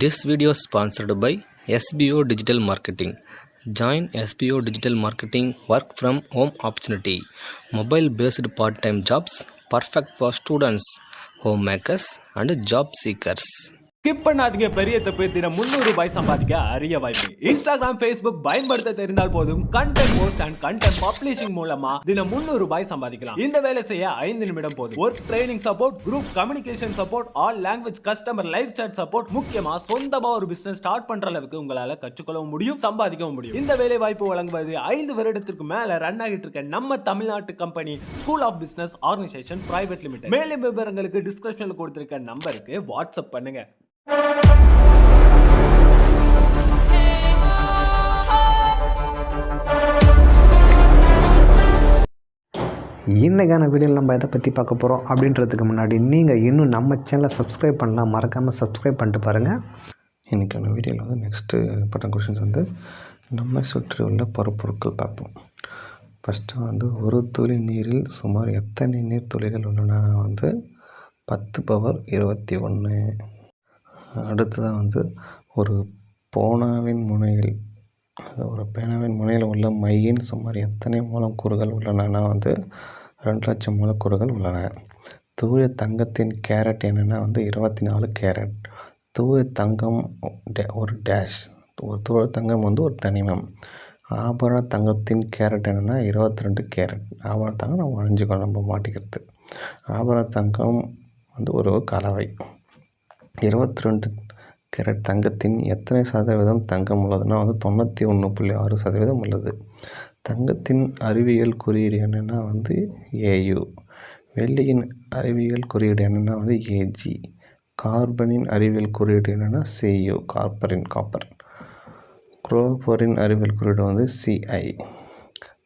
This video is sponsored by SBO Digital Marketing. Join SBO Digital Marketing work from home opportunity. Mobile based part-time jobs perfect for students, homemakers and job seekers. Skip பண்ணாதீங்க. பெரிய தப்பு. தினம் 300 ரூபாய் சம்பாதிக்க அரிய வாய்ப்பு. Instagram, Facebook பயன்படுத்த தெரிந்தால் போதும் content post and content publishing மூலமா தினம் 300 ரூபாய் சம்பாதிக்கலாம். இந்த வேலை செய்ய 5 நிமிடம் போதும். Work training support, group communication support, all language customer live chat support, முக்கியமா சொந்தமா ஒரு பிசினஸ் ஸ்டார்ட் பண்ற அளவுக்கு உங்களால கற்றுக்கொள்ளவும் முடியும், சம்பாதிக்கவும் முடியும். இந்த வேலை வாய்ப்பு வழங்குவது 5 வருடத்திற்கு மேல ரன் ஆகிட்டு இருக்க நம்ம தமிழ்நாட்டு company school of business organisation private limited. மேலும் விவரங்களுக்கு டிஸ்கிரிப்ஷன்ல கொடுத்திருக்க நம்பருக்கு வாட்ஸ்அப் பண்ணுங்க. இன்றைக்கான வீடியோவில் நம்ம எதை பற்றி பார்க்க போகிறோம் அப்படின்றதுக்கு முன்னாடி நீங்கள் இன்னும் நம்ம சேனலை சப்ஸ்கிரைப் பண்ணலாம், மறக்காமல் சப்ஸ்கிரைப் பண்ணிட்டு பாருங்கள். இன்றைக்கான வீடியோவில் வந்து நெக்ஸ்ட்டு பட்ட கொஷின்ஸ் வந்து நம்மை சுற்றி உள்ள பருப்பொருட்கள் பார்ப்போம். ஃபஸ்ட்டு வந்து ஒரு துளி நீரில் சுமார் எத்தனை நீர்த்துளிகள் உள்ளன? வந்து 10⁻21. அடுத்ததாக வந்து ஒரு பேனாவின் முனையில் உள்ள மையின் சுமார் எத்தனை மூலக்கூறுகள் உள்ளன? வந்து 2,00,000 மூலக்கூறுகள் உள்ளன. தூய தங்கத்தின் கேரட் என்னென்னா வந்து 24 கேரட். தூய தங்கம் ஒரு டேஷ். தூய தங்கம் வந்து ஒரு தனிமம். ஆபரண தங்கத்தின் கேரட் என்னென்னா 22 கேரட். ஆபரண தங்கம் நம்ம அணிஞ்சுக்கணும், நம்ம மாட்டிக்கிறது. ஆபரண தங்கம் வந்து ஒரு கலவை. 22 கேரட் தங்கத்தின் எத்தனை சதவீதம் தங்கம் உள்ளதுன்னா வந்து 91.6% உள்ளது. தங்கத்தின் அறிவியல் குறியீடு என்னென்னா வந்து AU. வெள்ளியின் அறிவியல் குறியீடு என்னென்னா வந்து AG. கார்பனின் அறிவியல் குறியீடு என்னென்னா CU, காப்பர். குளோபரின் அறிவியல் குறியீடு வந்து CI.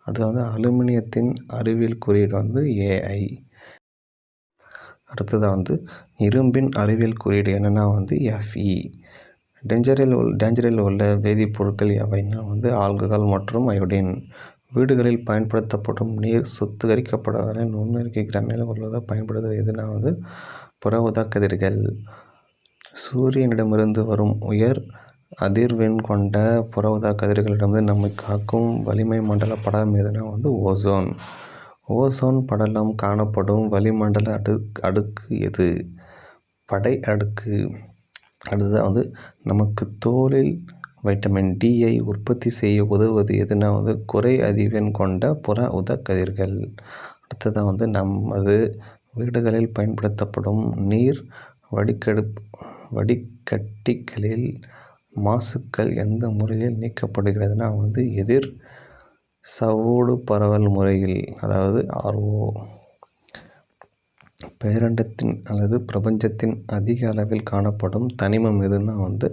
அது வந்து அலுமினியத்தின் அறிவியல் குறியீடு வந்து AI. அடுத்ததாக வந்து இரும்பின் அறிவியல் குறியீடு என்னென்னா வந்து FE. டேஞ்சரில் உள்ள வேதிப்பொருட்கள் எவைன்னா வந்து ஆல்கஹால் மற்றும் அயோடின். வீடுகளில் பயன்படுத்தப்படும் நீர் சுத்திகரிக்கப்படாத நுண்ணுயிர்க்கி கிரமையில் உள்ளதாக பயன்படுவது எதுனா வந்து புற ஊதா கதிர்கள். சூரியனிடமிருந்து வரும் உயர் அதிர்வெண் கொண்ட புற ஊதா கதிர்களிடமிருந்து நம்மை காக்கும் வளிமை மண்டல படலம் எதுனா வந்து ஓசோன். ஓசோன் படலம் காணப்படும் வளிமண்டல அடுக்கு எது? படை அடுக்கு. அடுத்ததாக வந்து நமக்கு தோலில் வைட்டமின் Dயை உற்பத்தி செய்ய உதவுவது எதுனா வந்து குறை அதிர்வெண் கொண்ட புற ஊதா கதிர்கள். அடுத்ததாக வந்து நமது வீடுகளில் பயன்படுத்தப்படும் நீர் வடிகட்டிகளில் மாசுக்கள் எந்த முறையில் நீக்கப்படுகிறதுனா வந்து எதிர் சவ்வூடு பரவல் முறையில், அதாவது RO. பேரண்டத்தின் அல்லது பிரபஞ்சத்தின் அதிக அளவில் காணப்படும் தனிமம் எதுனா வந்து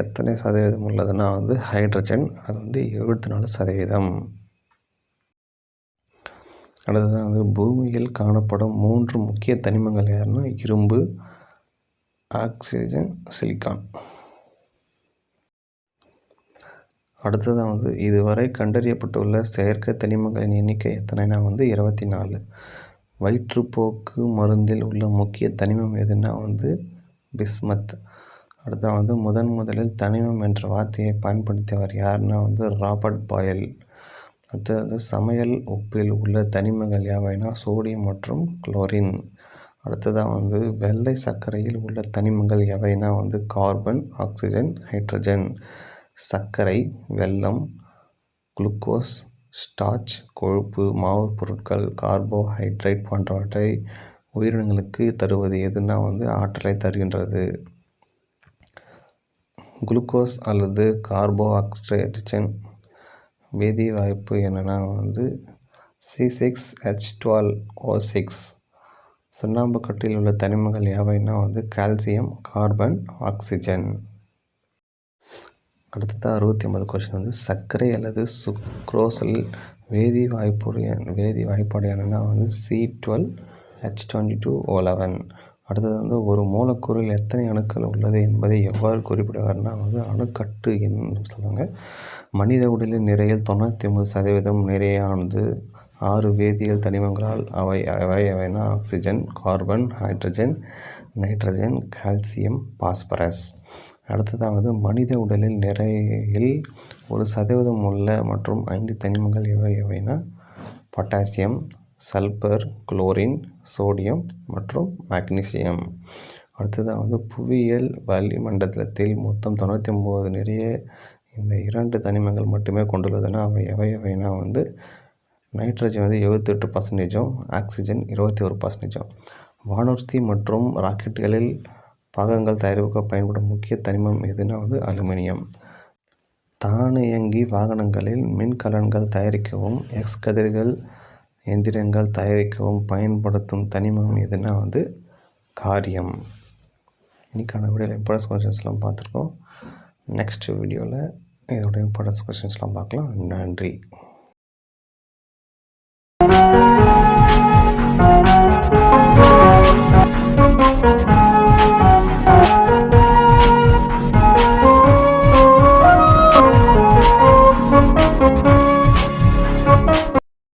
எத்தனை சதவீதம் உள்ளதுன்னா வந்து ஹைட்ரஜன். அது வந்து 74%. அடுத்ததான் வந்து பூமியில் காணப்படும் 3 முக்கிய தனிமங்கள் யாருன்னா இரும்பு, ஆக்சிஜன், சிலிக்கான். அடுத்ததான் வந்து இதுவரை கண்டறியப்பட்டுள்ள செயற்கை தனிமங்களின் எண்ணிக்கை எத்தனைனா வந்து 24. வயிற்றுப்போக்கு மருந்தில் உள்ள முக்கிய தனிமம் எதுனா வந்து பிஸ்மத். அடுத்தது வந்து முதலில் தனிமம் என்ற வார்த்தையை பயன்படுத்தியவர் யாருன்னா வந்து ராபர்ட் பாயல். அடுத்தது வந்து சமையல் உப்பில் உள்ள தனிமங்கள் யாவைனா சோடியம் மற்றும் குளோரின். அடுத்ததாக வந்து வெள்ளை சர்க்கரையில் உள்ள தனிமங்கள் எவைனா வந்து கார்பன், ஆக்சிஜன், ஹைட்ரஜன். சர்க்கரை, வெல்லம், குளுக்கோஸ், ஸ்டார்ச், கொழுப்பு, மாவு பொருட்கள், கார்போஹைட்ரேட் போன்றவற்றை உயிரினங்களுக்கு தருவது எதுனா வந்து ஆற்றலை தருகின்றது. குளுக்கோஸ் அல்லது கார்போஹைட்ரேட்டின் வேதி வாய்ப்பு என்னென்னா வந்து C6H12O6. சுண்ணாம்பு கட்டில் உள்ள தனிமங்கள் யாவைனா வந்து கால்சியம், கார்பன், ஆக்சிஜன். அடுத்ததாக 69 கொஸ்டின் வந்து சர்க்கரை அல்லது சுக்ரோஸில் வேதி வாய்ப்பாடு என்னென்னா வந்து C12H22O11. அடுத்தது வந்து ஒரு மூலக்கூறில் எத்தனை அணுக்கள் உள்ளது என்பதை எவ்வாறு குறிப்பிடுவார்னா வந்து அணுக்கட்டு என்று சொல்லுவாங்க. மனித உடலின் நிறையில் 99% நிறையானது 6 வேதியியல் தனிமங்களால். அவைனா oxygen, carbon, hydrogen, nitrogen, calcium, phosphorus. அடுத்ததாவது மனித உடலில் நிறையில் 1% உள்ள மற்றும் 5 தனிமங்கள் எவைனா பொட்டாசியம், சல்பர், குளோரின், சோடியம் மற்றும் மக்னீசியம். அடுத்ததாக புவியியல் வளிமண்டலத்தில் மொத்தம் 99 நிறைய இந்த 2 தனிமங்கள் மட்டுமே கொண்டுள்ளதுன்னா அவை எவைனா நைட்ரஜன் 78%, ஆக்சிஜன் 21%. வானூர்தி மற்றும் ராக்கெட்டுகளில் பாகங்கள் தயாரிக்க பயன்படும் முக்கிய தனிமம் எதுனா அலுமினியம். தானியங்கி வாகனங்களில் மின்கலன்கள் தயாரிக்கவும் எக்ஸ் கதிர்கள் எந்திரங்கள் தயாரிக்கவும் பயன்படுத்தும் தனிமம் எதுனா காரியம். இன்றைக்கான வீடியோவில் இம்பார்ட்டன்ஸ் கொஸ்டின்ஸ்லாம் பார்த்துருக்கோம். நெக்ஸ்ட் வீடியோவில் இதோட இம்பார்ட்டன்ஸ் கொஸ்டின்ஸ்லாம் பார்க்கலாம். நன்றி.